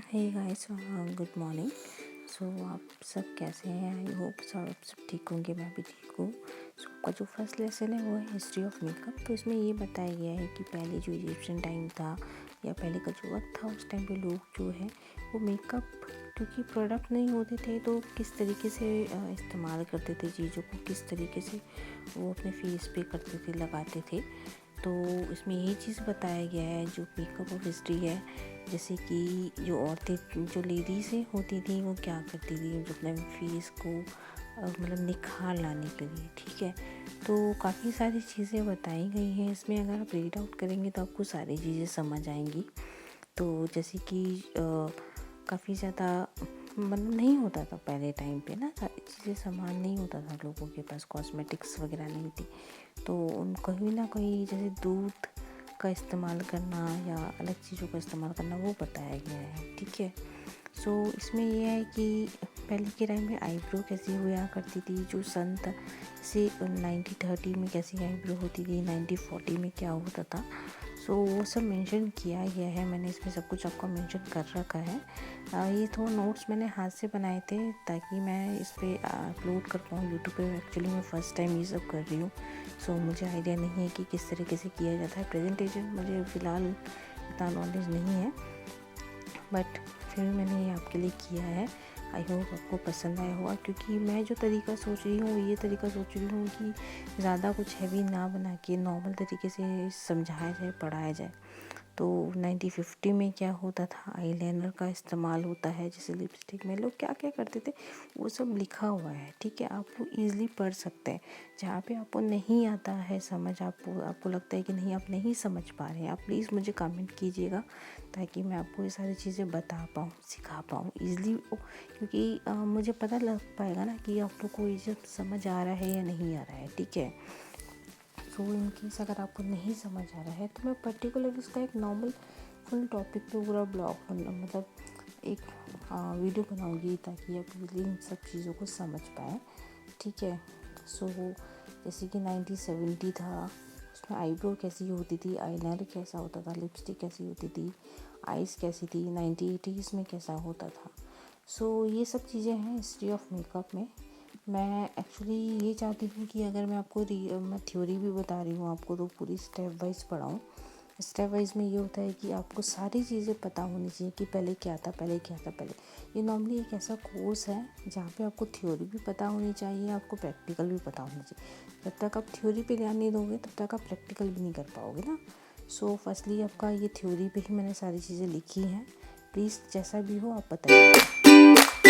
हे guys, good morning. So आप सब कैसे हैं? आई होप सब ठीक होंगे। मैं भी ठीक हूँ। सो आपका जो फर्स्ट लेसन है वो है हिस्ट्री ऑफ मेकअप। तो इसमें ये बताया गया है कि पहले जो इजिप्शियन टाइम था या पहले का जो वक्त था, उस टाइम पे लोग जो है वो मेकअप, क्योंकि प्रोडक्ट नहीं होते थे, तो किस तरीके से इस्तेमाल करते थे चीज़ों को, किस तरीके से वो अपने फेस पे करते थे, लगाते थे। तो इसमें यही चीज़ बताया गया है जो मेकअप ऑफ हिस्ट्री है। जैसे कि जो औरतें, जो लेडीज़ होती थी, वो क्या करती थी, जो अपने फेस को मतलब निखार लाने के लिए, ठीक है। तो काफ़ी सारी चीज़ें बताई गई हैं इसमें। अगर आप रीड आउट करेंगे तो आपको सारी चीज़ें समझ आएंगी। तो जैसे कि काफ़ी ज़्यादा मतलब नहीं होता था पहले टाइम पे ना, सारी चीज़ें, सामान नहीं होता था लोगों के पास, कॉस्मेटिक्स वगैरह नहीं थी। तो उन कहीं ना कहीं जैसे दूध का इस्तेमाल करना या अलग चीज़ों का इस्तेमाल करना, वो बताया गया है, ठीक है। सो इसमें यह है कि पहले के टाइम में आईब्रो कैसी हुआ करती थी, जो सन था, जैसे 1930 में कैसी आईब्रो होती थी, 1940 में क्या होता था। सो वो सब मेंशन किया गया है। मैंने इसमें सब कुछ आपको मेंशन कर रखा है। ये थोड़ा नोट्स मैंने हाथ से बनाए थे ताकि मैं इस पर अपलोड कर पाऊँ यूट्यूब पे। एक्चुअली मैं फ़र्स्ट टाइम ये सब कर रही हूँ। सो मुझे आइडिया नहीं है कि किस तरीके से किया जाता है प्रेजेंटेशन। मुझे फ़िलहाल इतना नॉलेज नहीं है, बट फिर मैंने ये आपके लिए किया है। आई होप आपको पसंद आया होगा, क्योंकि मैं जो तरीका सोच रही हूँ, ये तरीका सोच रही हूँ कि ज़्यादा कुछ हैवी ना बना के नॉर्मल तरीके से समझाया जाए, पढ़ाया जाए। तो 1950 में क्या होता था, आईलाइनर का इस्तेमाल होता है, जैसे लिपस्टिक में लोग क्या क्या करते थे, वो सब लिखा हुआ है, ठीक है। आप वो ईज़िली पढ़ सकते हैं। जहाँ पे आपको नहीं आता है समझ, आपको लगता है कि नहीं, आप नहीं समझ पा रहे हैं, आप प्लीज़ मुझे कमेंट कीजिएगा ताकि मैं आपको ये सारी चीज़ें बता पाऊँ, सिखा पाऊँ ईज़िली। क्योंकि मुझे पता लग पाएगा ना कि आप लोग को ये सब समझ आ रहा है या नहीं आ रहा है, ठीक है। सो इन केस अगर आपको नहीं समझ आ रहा है तो मैं पर्टिकुलर उसका एक नॉर्मल फुल टॉपिक पे पूरा ब्लॉग, मतलब एक वीडियो बनाऊंगी ताकि आप इजीली इन सब चीज़ों को समझ पाएँ, ठीक है। सो जैसे कि 1970 था, उसमें आईब्रो कैसी होती थी, आईलाइनर कैसा होता था, लिपस्टिक कैसी होती थी, आइज़ कैसी थी, 1980s में कैसा होता था। सो ये सब चीज़ें हैं हिस्ट्री ऑफ मेकअप में। मैं एक्चुअली ये चाहती हूँ कि अगर मैं आपको मैं थ्योरी भी बता रही हूँ आपको, तो पूरी स्टेप वाइज पढ़ाऊँ। स्टेप वाइज में ये होता है कि आपको सारी चीज़ें पता होनी चाहिए कि पहले क्या था, पहले क्या था, पहले। ये नॉर्मली एक ऐसा कोर्स है जहाँ पे आपको थ्योरी भी पता होनी चाहिए, आपको प्रैक्टिकल भी पता होनी चाहिए। जब तक आप थ्योरी पे ध्यान नहीं दोगे तब तक आप प्रैक्टिकल भी नहीं कर पाओगे ना। सो फर्स्टली आपका ये थ्योरी पे ही मैंने सारी चीज़ें लिखी हैं। प्लीज़ जैसा भी हो आप बताइए।